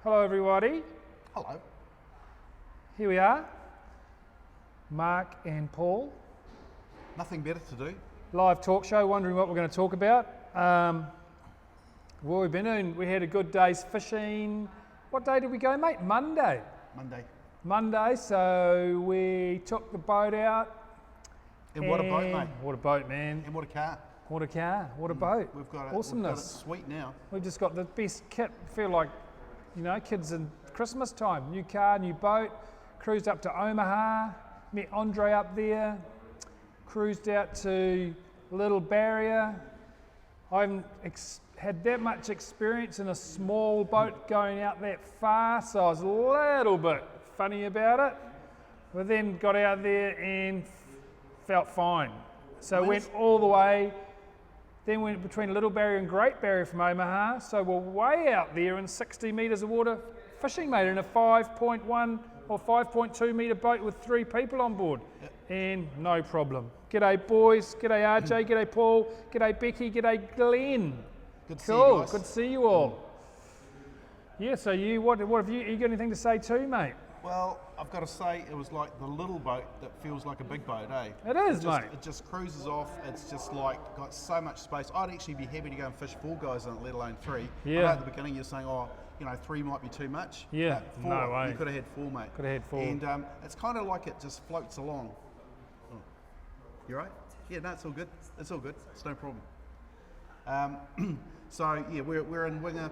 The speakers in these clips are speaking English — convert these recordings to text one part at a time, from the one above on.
Hello everybody, Hello. here we are, Mark and Paul, Nothing better to do. live talk show, wondering what we're going to talk about. Well, we've been doing, we had a good day's fishing. What day did we go, mate? Monday. Monday. So we took the boat out. And what a boat, mate. What a boat, man. And what a car. What a car, what a boat. We've got it. Awesomeness. We've got it sweet now. We've just got the best kit. Feel like, you know, kids in Christmas time. New car, new boat. Cruised up to Omaha. Met Andre up there. Cruised out to Little Barrier. I haven't had that much experience in a small boat going out that far, so I was a little bit funny about it. But then got out there and felt fine. So went all the way. Then went between Little Barrier and Great Barrier from Omaha. So we're way out there in 60 metres of water fishing, mate, in a 5.1 or 5.2 metre boat with 3 people on board. Yep. And no problem. G'day boys, g'day RJ, g'day Paul, g'day Becky, g'day Glenn. Good to see Cool, you guys. good to see you all. Yeah, so what have you got anything to say too, mate? Well, I've got to say, it was like the little boat that feels like a big boat, eh? It is, just, mate. It just cruises off. It's just like got so much space. I'd actually be happy to go and fish 4 guys in it, let alone 3. Yeah. I know at the beginning you're saying, oh, you know, 3 might be too much. Yeah, But 4, no way. You could have had 4, mate. Could have had 4. And it's kind of like it just floats along. Oh. You right? Yeah, no, it's all good. It's all good. It's no problem. So yeah, we're in Winga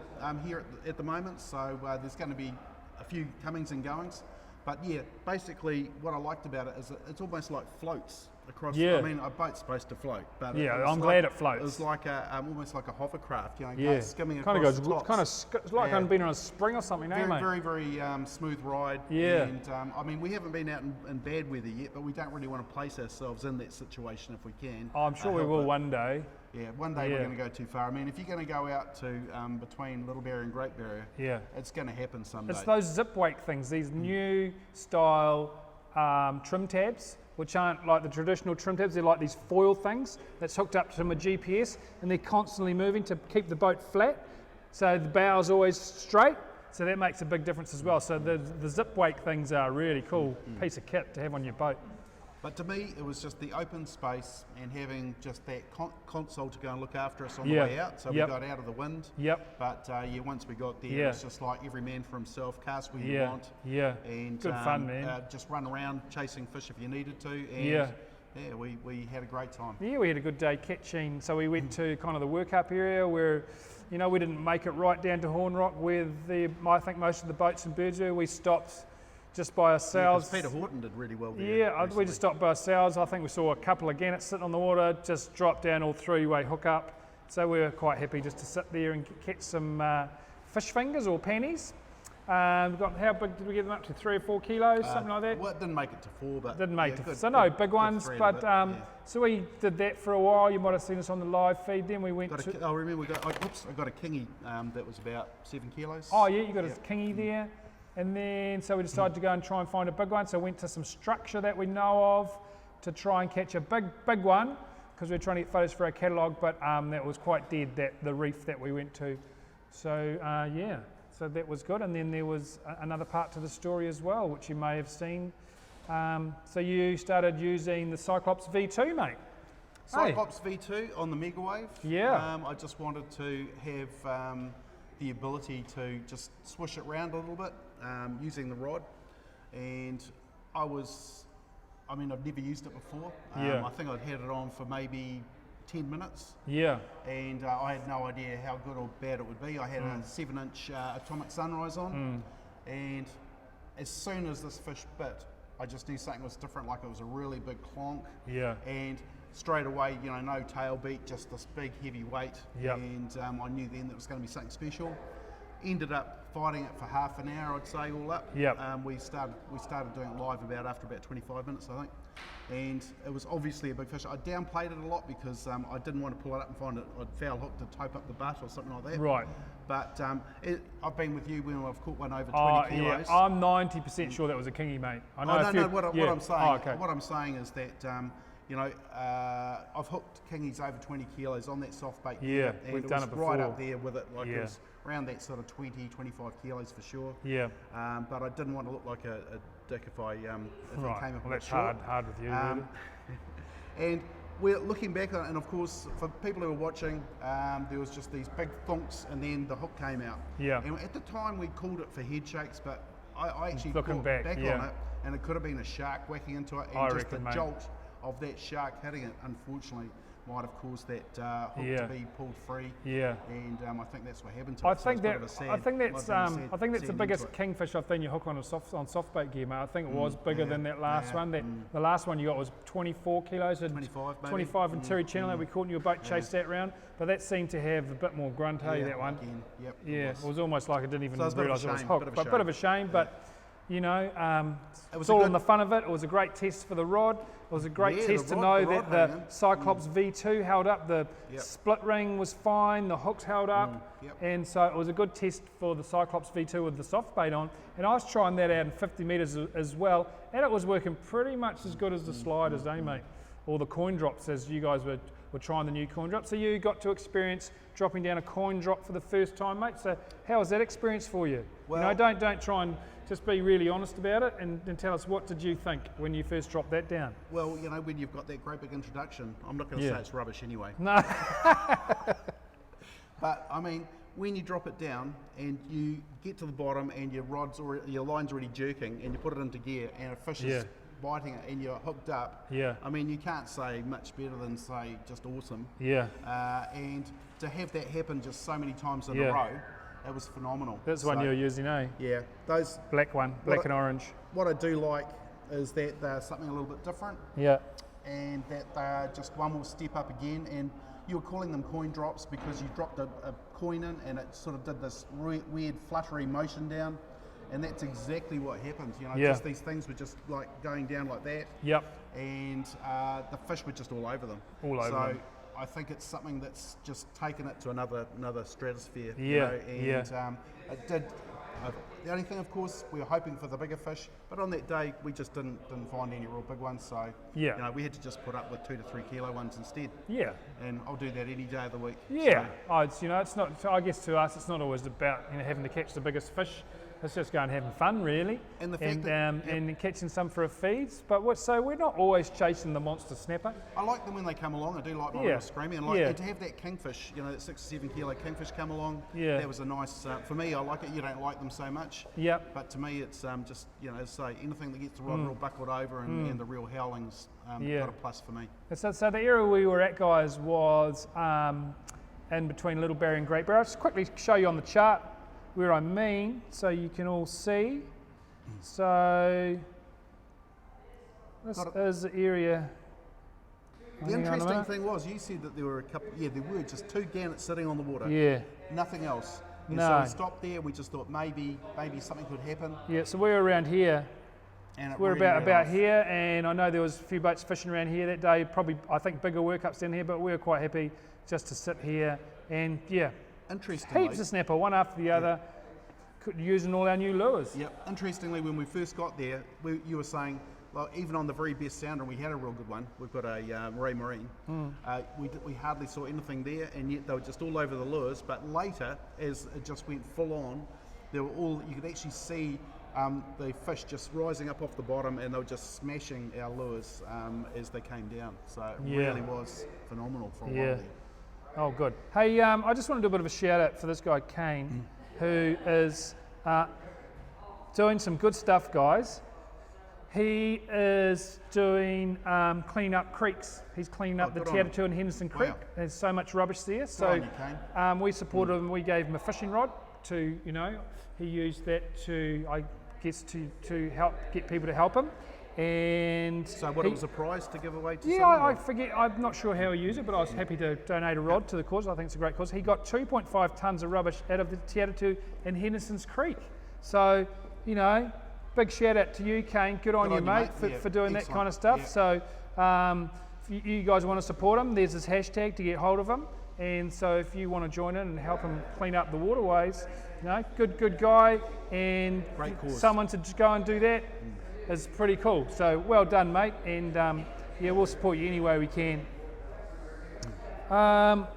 here at the moment. So there's going to be a few comings and goings. But yeah, basically what I liked about it is that it's almost like floats across. Yeah. I mean, a boat's supposed to float, but Yeah, it's I'm glad it floats. It was like a almost like a hovercraft, you know, Yeah, skimming kind across of the goes, tops. it's like Yeah. I've been on a spring or something, eh, Very, mate? very smooth ride. Yeah. And I mean, we haven't been out in bad weather yet, but we don't really want to place ourselves in that situation if we can. Oh, I'm sure we help will it. one day. Yeah, one day Yeah. we're going to go too far. I mean, if you're going to go out to between Little Barrier and Great Barrier, Yeah. it's going to happen someday. It's those zip wake things, these new style trim tabs, which aren't like the traditional trim tabs, they're like these foil things that's hooked up to a GPS and they're constantly moving to keep the boat flat. So the bow's always straight, so that makes a big difference as well. So the zip wake things are a really cool piece of kit to have on your boat. But to me, it was just the open space and having just that console to go and look after us on Yeah. the way out. So Yep. we got out of the wind. Yep. But yeah, once we got there, Yeah. it was just like every man for himself, cast where you Yeah. want. Yeah. And Good fun, man. just run around chasing fish if you needed to. And Yeah. yeah, we had a great time. Yeah, we had a good day catching. So we went to kind of the workup area where, you know, we didn't make it right down to Horn Rock where I think most of the boats in Birds were. We stopped just by ourselves. Peter Horton did really well there. Yeah, we recently. just stopped by ourselves. I think we saw a couple of gannets sitting on the water, just dropped down all 3-way hookup. So we were quite happy just to sit there and catch some fish fingers or pennies. We got, how big did we get them up to? 3 or 4 kilos, something like that? Well, it didn't make it to 4, but Didn't make yeah, it. good- So no good- big good ones, thread but of it, yeah. so we did that for a while. You might have seen us on the live feed. Then we went Got to. I remember I got a kingy that was about 7 kilos. Oh yeah, you got a kingy there. And then, so we decided to go and try and find a big one. So we went to some structure that we know of to try and catch a big one, because we were trying to get photos for our catalogue, but that was quite dead, the reef that we went to. So yeah, so that was good. And then there was another part to the story as well, which you may have seen. So you started using the Cyclops V2, mate. Cyclops V2 on the Megawave. Yeah. I just wanted to have the ability to just swish it around a little bit using the rod. And I've never used it before. Yeah. I think I'd had it on for maybe 10 minutes. Yeah. And I had no idea how good or bad it would be. I had a 7-inch Atomic Sunrise on. And as soon as this fish bit, I just knew something was different, like it was a really big clonk. Yeah. And straight away, you know, no tail beat, just this big heavy weight. Yep. And I knew then that it was going to be something special. Ended up fighting it for half an hour, I'd say, all up. Yep. We started doing it live after about 25 minutes, I think. And it was obviously a big fish. I downplayed it a lot because I didn't want to pull it up and find it. I'd foul hook to tope up the butt or something like that. Right. But I've been with you when I've caught one over 20 Oh kilos. yeah, I'm 90% sure that was a kingy, mate. I know a few. What yeah. I'm saying. Oh, okay. What I'm saying is that you know, I've hooked kingies over 20 kilos on that soft bait. Yeah, and we've it done was it before. right up there with it, like Yeah. it was around that sort of 20, 25 kilos for sure. Yeah. But I didn't want to look like a dick if I if it Right. came up Well, a bit that's short. hard with you. Um, and we're looking back on it, and of course, for people who are watching, there was just these big thunks, and then the hook came out. Yeah. And at the time, we called it for head shakes, but I actually Looking thought back, on yeah. it, and it could have been a shark whacking into it, and I just reckon, the mate. jolt of that shark hitting it, unfortunately, might have caused that hook Yeah. to be pulled free. Yeah. And I think that's what happened to I it. So think it's a bit that of a sad- I think might that's have been a I think that's sad the end biggest to it. kingfish I've seen you hook on soft bait gear, mate. I think it was bigger yeah, than that last yeah, one. The last one you got was 24 kilos and 25 maybe. 25 and Terry Channel that we caught in your boat, chased that round. But that seemed to have a bit more grunt, hey, Yeah, that one. again, yep, it Yeah, was. it was almost like I didn't even So it was a bit of a realise it was shame, hooked. bit of a But a bit shame. of a shame, but you know, It was it's a all good- in the fun of it. It was a great test for the rod. It was a great Yeah, test the to rod- know the that rod the hanging. Cyclops V2 held up, the Yep. split ring was fine, the hooks held up, Yep. and so it was a good test for the Cyclops V2 with the soft bait on. And I was trying that out in 50 metres as well, and it was working pretty much as good as the sliders, eh, mate? Or the coin drops, as you guys were trying the new coin drop. So you got to experience dropping down a coin drop for the first time, mate. So how was that experience for you? Well- you know, don't try and just be really honest about it and tell us what did you think when you first dropped that down? Well, you know, when you've got that great big introduction, I'm not going to Yeah. say it's rubbish anyway. No. But I mean, when you drop it down and you get to the bottom and your line's already jerking, and you put it into gear and a fish Yeah. is biting it and you're hooked up. Yeah. I mean, you can't say much better than say just awesome. Yeah. And to have that happen just so many times in Yeah. a row, it was phenomenal. That's the one So, you were using, eh? Yeah, those. Black one, black What and orange. What I do like is that they're something a little bit different, Yeah. and that they're just one more step up again. And you were calling them coin drops because you dropped a coin in and it sort of did this weird fluttery motion down, and that's exactly what happened. You know, Yeah. just these things were just like going down like that, Yep. and the fish were just all over them. All over so them. I think it's something that's just taken it to another stratosphere. Yeah, You know, yeah. and it did. The only thing, of course, we were hoping for the bigger fish, but on that day we just didn't find any real big ones. So Yeah. you know, we had to just put up with 2 to 3 kilo ones instead. Yeah. And I'll do that any day of the week. Yeah. So, Oh, it's, you know, it's not. I guess to us, it's not always about having to catch the biggest fish. It's just going having fun, really, And the fact that- and catching some for a feeds. But we're not always chasing the monster snapper. I like them when they come along. I do like my Yeah. little screaming. And, Yeah. and to have that kingfish, you know, that 6 or 7 kilo kingfish come along, Yeah. that was a nice, for me, I like it. You don't like them so much. Yep. But to me, it's just, you know, as I say, anything that gets the rod real buckled over and the real howlings, Yeah. got a plus for me. So the area we were at, guys, was in between Little Barrier and Great Barrier. I'll just quickly show you on the chart where I mean, so you can all see. So this Got it. is the area. The Hang on a interesting minute. thing was, you said that there were a couple, there were just 2 gannets sitting on the water, Yeah, nothing else. And No. so we stopped there, we just thought maybe something could happen. yeah. So we're around here. And it We're really about ran off. here, and I know there was a few boats fishing around here that day. Probably, I think, bigger workups down here, but we were quite happy just to sit here and yeah, Interestingly, heaps of snapper, one after the other, using all our new lures. Yep. Interestingly, when we first got there, you were saying, well, even on the very best sounder, we had a real good one. We've got a Marie Marine. We hardly saw anything there, and yet they were just all over the lures. But later, as it just went full on, they were all. You could actually see the fish just rising up off the bottom, and they were just smashing our lures as they came down. So it Yeah. really was phenomenal for a Yeah. while there. Oh, good. Hey, I just want to do a bit of a shout out for this guy, Kane, who is doing some good stuff, guys. He is doing clean up creeks. He's cleaning up the good on him. Tatatu and Henderson Creek. Wow. There's so much rubbish there. So on you, Kane. we supported him. We gave him a fishing rod to, he used that to, I guess, to help get people to help him. And So what, he- it was a prize to give away to yeah, someone? I or- forget. I'm not sure how he used it, but I was happy to donate a rod to the cause. I think it's a great cause. He got 2.5 tonnes of rubbish out of the Tatatu and Henderson's Creek. So, big shout out to you, Kane. Good on you, mate, Yeah, for doing that excellent. kind of stuff. Yeah. So, if you guys want to support him, there's his hashtag to get hold of him. And so, if you want to join in and help him clean up the waterways, good guy, and Great cause. someone to just go and do that is pretty cool. So well done, mate, and yeah, we'll support you any way we can.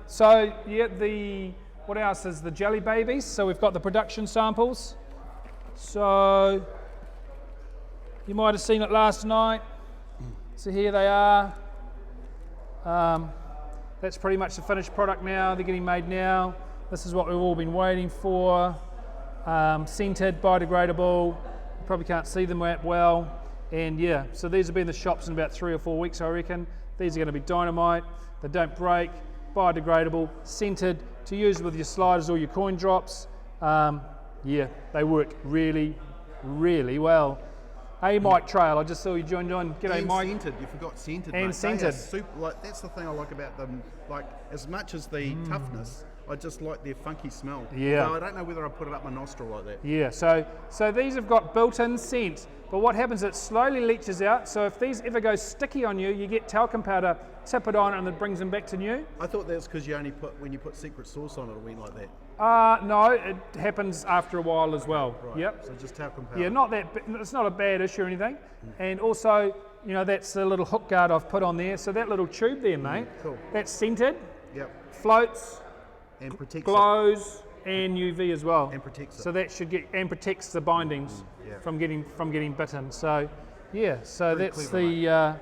So yeah, what else is the jelly babies? So we've got the production samples. So you might have seen it last night. So here they are. That's pretty much the finished product now. They're getting made now. This is what we've all been waiting for. Scented, biodegradable. You probably can't see them that well. And yeah, so these will be in the shops in about 3 or 4 weeks, I reckon. These are going to be dynamite. They don't break, biodegradable, scented, to use with your sliders or your coin drops. Yeah, they work really, really well. Hey, Mike Trail, I just saw you joined on. G'day, And Mike. scented, you forgot scented. And mate. They are scented. super, like, that's the thing I like about them. Like, as much as the toughness, I just like their funky smell. Yeah. Although I don't know whether I put it up my nostril like that. Yeah, so these have got built-in scent, but what happens, it slowly leaches out. So if these ever go sticky on you, you get talcum powder, tip it on, and it brings them back to new. I thought that's because you only put, when you put secret sauce on it, it went like that. No, it happens after a while as well. Right. Yep. So just talcum powder. Yeah, not that. It's not a bad issue or anything. And also, you know, that's the little hook guard I've put on there. So that little tube there, mate. Cool. That's scented, Yep. floats, And protects glows, and UV as well. And protects it. So that should get and protects the bindings yeah. from getting bitten. So yeah, so Very that's clever, the.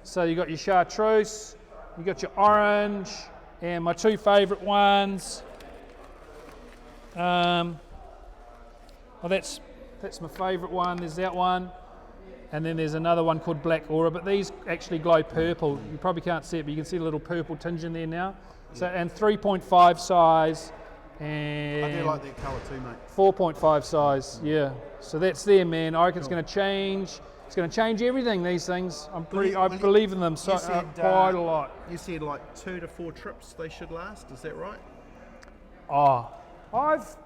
So you got your chartreuse, you got your orange, and my two favourite ones. Well, that's my favourite one. There's that one, and then there's another one called Black Aura. But these actually glow purple. You probably can't see it, but you can see the little purple tinge in there now. So and 3.5 size, and I do like that colour too, mate. 4.5 size. Yeah. So that's there, man. I reckon it's going to change. It's going to change everything. These things. I believe in them so quite a lot. You said like 2 to 4 trips they should last. Is that right? Oh, I've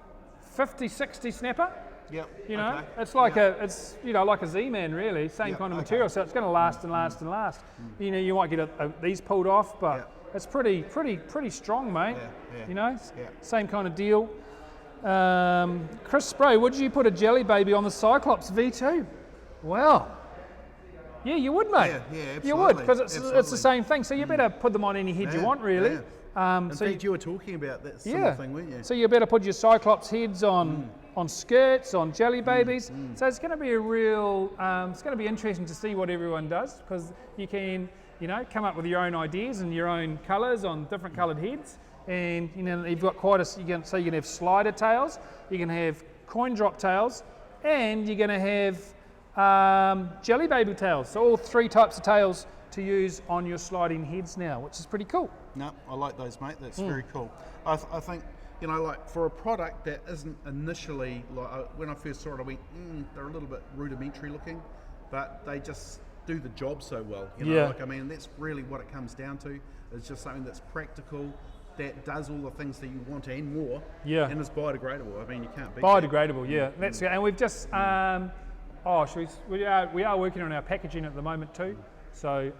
50, 60 snapper. Yep. You know, okay. it's like Yeah. it's you know like a Z-Man really, same Yeah, kind of okay. material. So it's going to last and last and last. You know, you might get these pulled off, but Yeah. it's pretty strong, mate. Yeah, yeah. You know, Yeah. same kind of deal. Chris Spray, would you put a jelly baby on the Cyclops V2? Well, yeah, you would, mate. Yeah, You would, absolutely, because it's the absolutely. same thing. So you better put them on any head you Yeah, want, really. yeah. In So fact, you were talking about that similar yeah. thing, weren't you? So you better put your Cyclops heads on skirts, on jelly babies. So it's going to be a real. It's going to be interesting to see what everyone does, because you can, you know, come up with your own ideas and your own colours on different coloured heads. And you know, you've got quite a. You can have slider tails, you can have coin drop tails, and you're going to have jelly baby tails. So all 3 types of tails to use on your sliding heads now, which is pretty cool. No, I like those, mate. That's very cool. I think, you know, like for a product that isn't initially, like when I first saw it, I went, they're a little bit rudimentary looking, but they just do the job so well. You know, Yeah. like, I mean, that's really what it comes down to. It's just something that's practical, that does all the things that you want and more, Yeah. and is biodegradable. I mean, you can't beat that. Biodegradable, yeah. That's and we've just we are working on our packaging at the moment too. So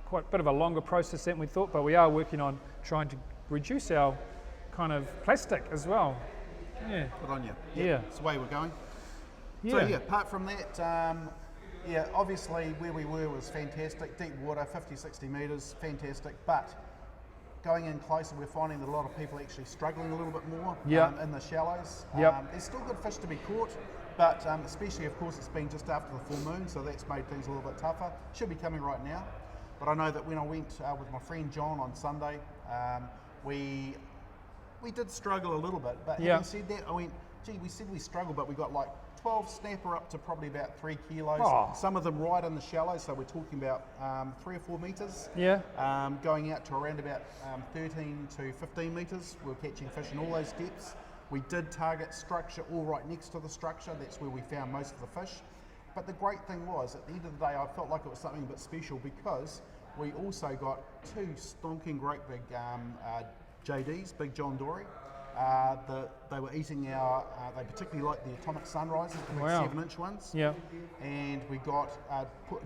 quite a bit of a longer process than we thought, but we are working on trying to reduce our kind of plastic as well. Yeah. Good on you. Yeah. It's the way we're going. Yeah. So yeah, apart from that, yeah, obviously where we were was fantastic. Deep water, 50, 60 metres, fantastic. But going in closer, we're finding that a lot of people are actually struggling a little bit more Yeah. in the shallows. Yep. There's still good fish to be caught, but especially, of course, it's been just after the full moon, so that's made things a little bit tougher. Should be coming right now. But I know that when I went with my friend John on Sunday, we did struggle a little bit. But Yeah. having said that, I went, gee, we said we struggled, but we got like 12 snapper up to probably about 3 kilos. Oh. Some of them right in the shallow, so we're talking about 3 or 4 metres. Yeah. Going out to around about 13 to 15 metres. We were catching fish in all those depths. We did target structure all right next to the structure. That's where we found most of the fish. But the great thing was, at the end of the day, I felt like it was something a bit special because we also got 2 stonking great big JDs, Big John Dory. They were eating our, they particularly liked the Atomic Sunrises, the big Wow. 7-inch ones. Yeah. And we got,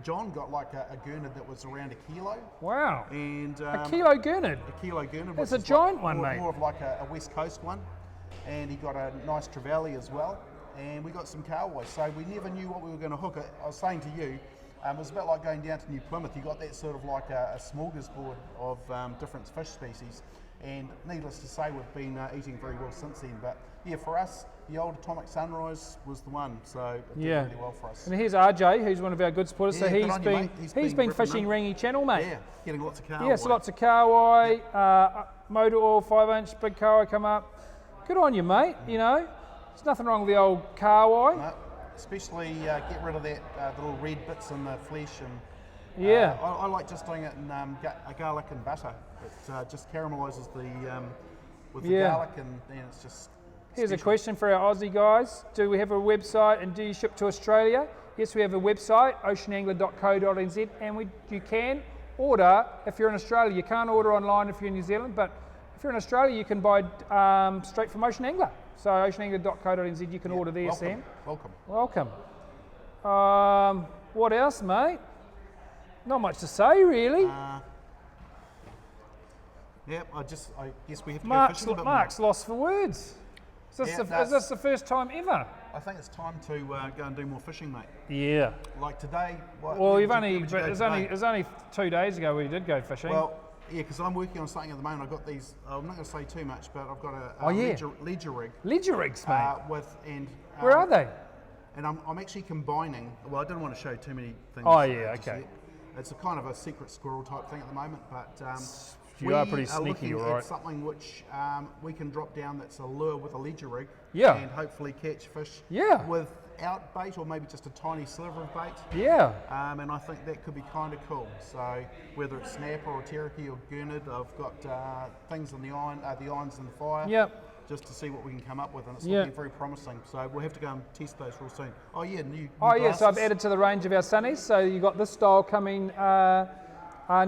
John got like a gurnard that was around 1 kilo. Wow. And A kilo gurnard. a kilo gurnard. That's which a is giant like one, more, mate. More of like a West Coast one. And he got a nice trevally as well. And we got some carwais. So we never knew what we were going to hook. I was saying to you, It was a bit like going down to New Plymouth. You got that sort of like a smorgasbord of different fish species, and needless to say, we've been eating very well since then. But yeah, for us, the old Atomic Sunrise was the one, so it did really well for us. And here's RJ, who's one of our good supporters. Yeah, so good on you, mate. he's been fishing Ringy Channel, mate. Yeah, getting lots of kahawai. Yes, lots of kahawai, motor oil, 5-inch, big kahawai come up. Good on you, mate. You know, there's nothing wrong with the old kahawai. No, especially get rid of that the little red bits in the flesh, and Yeah. I like just doing it in garlic and butter. It just caramelizes with the garlic, and then it's just. Here's a special. question for our Aussie guys. Do we have a website and do you ship to Australia? Yes, we have a website, oceanangler.co.nz, and you can order if you're in Australia. You can't order online if you're in New Zealand, but if you're in Australia, you can buy straight from Ocean Angler. So oceanangler.co.nz, you can order there, welcome, Sam. Welcome. Welcome. What else, mate? Not much to say, really. Yeah, I guess we have to go Mark's fishing a bit more. lost for words. Is this the first time ever? I think it's time to go and do more fishing, mate. Yeah. Like today. Well, it was only 2 days ago we did go fishing. Well, yeah, because I'm working on something at the moment. I've got these. I'm not going to say too much, but I've got a ledger rig. Ledger rigs, mate. Where are they? And I'm actually combining. Well, I didn't want to show too many things. Oh, yeah, just okay. yet. It's a kind of a secret squirrel type thing at the moment, but You are pretty sneaky, looking you're at right. something which we can drop down that's a lure with a ledger rig, Yeah. and hopefully catch fish Yeah. without bait, or maybe just a tiny sliver of bait. Yeah. And I think that could be kind of cool. So whether it's snapper or terraki or gurnard, I've got things in the irons in the fire. Yep. Just to see what we can come up with, and it's Yeah. looking very promising. So we'll have to go and test those real soon. Oh yeah, new Oh yeah, so I've glasses. added to the range of our sunnies. So you got this style coming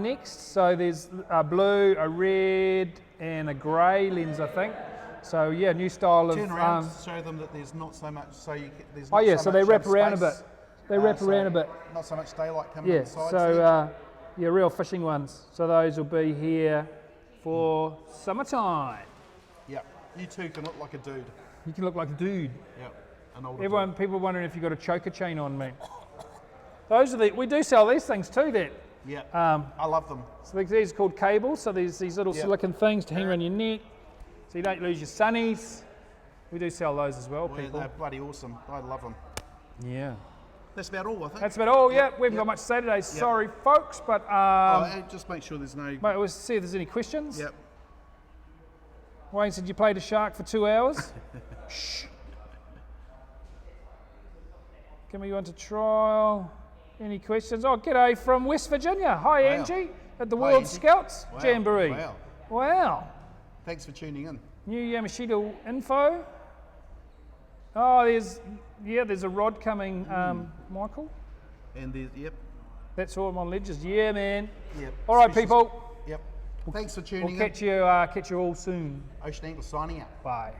next. So there's a blue, a red, and a grey lens, I think. So yeah, new style of. Turn around, show them that there's not so much. So there's. Oh Not yeah, so so they much, wrap around a bit. space. They wrap So around a bit. Not so much daylight coming Yeah. on the sides. So there. yeah, real fishing ones. So those will be here for summertime. Yeah, you two can look like a dude. You can look like a dude. Yeah, an older Everyone, people wondering if you got a choker chain on, mate. Those are we do sell these things too. That dude. Yeah, um, I love them. so these are called cables. So there's these little Yeah. silicon things to hang around your neck, so you don't lose your sunnies. We do sell those as well, Well, people. they're bloody awesome. I love them. Yeah. That's about all, I think. That's about all. Yeah, Yep, we haven't yep. got much to say today. Sorry, folks, but and just make sure there's no. mate, we'll see if there's any questions. Yep. Wayne said you played a shark for 2 hours. Shh. Can we go into trial? Any questions? Oh, g'day from West Virginia. Hi, Wow. Angie at the Hi, World Angie. Scouts Wow, Jamboree. wow. Wow. Thanks for tuning in. New Yamashita info. Oh, there's a rod coming, Michael. And there's That's all I'm on ledges. Yeah, man. Yep. All right, Special- people. Yep. Thanks for We'll tuning in. catch you all soon. Ocean Angler signing out. Bye.